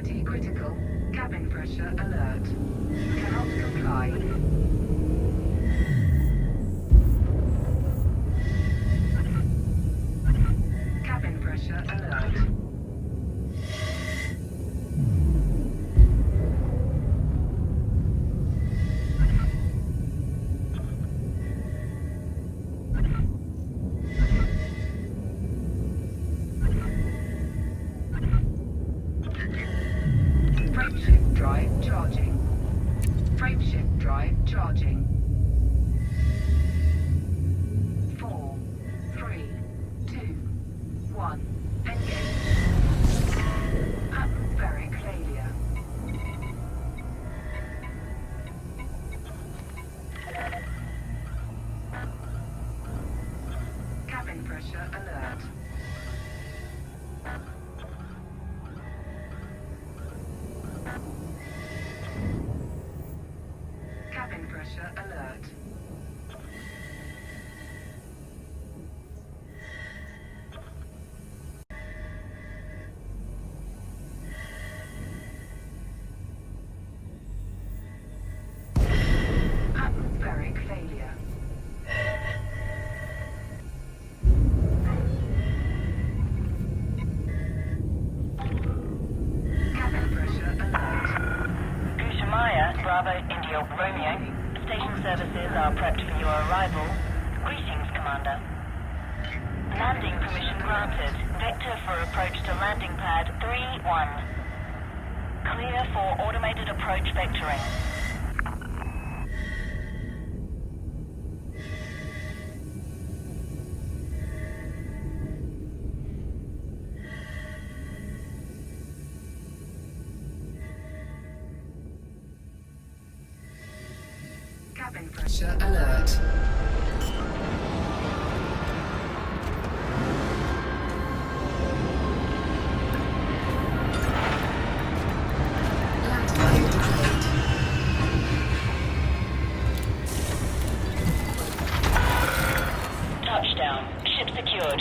Visibility critical. Cabin pressure alert. Cannot comply. Cabin pressure alert. Frameshift drive charging. Frameshift drive charging. 4, 3, 2, 1. Engage. Atmospheric failure. Cabin pressure alert. Cabin pressure alert. Atmospheric failure. Cabin pressure alert. Gushamaya, Bravo, India, Romeo. Station services are prepped for your arrival. Greetings, Commander. Landing permission granted. Vector for approach to landing pad 3-1. Clear for automated approach vectoring. Cabin pressure alert. Landing delayed. Touchdown. Ship secured.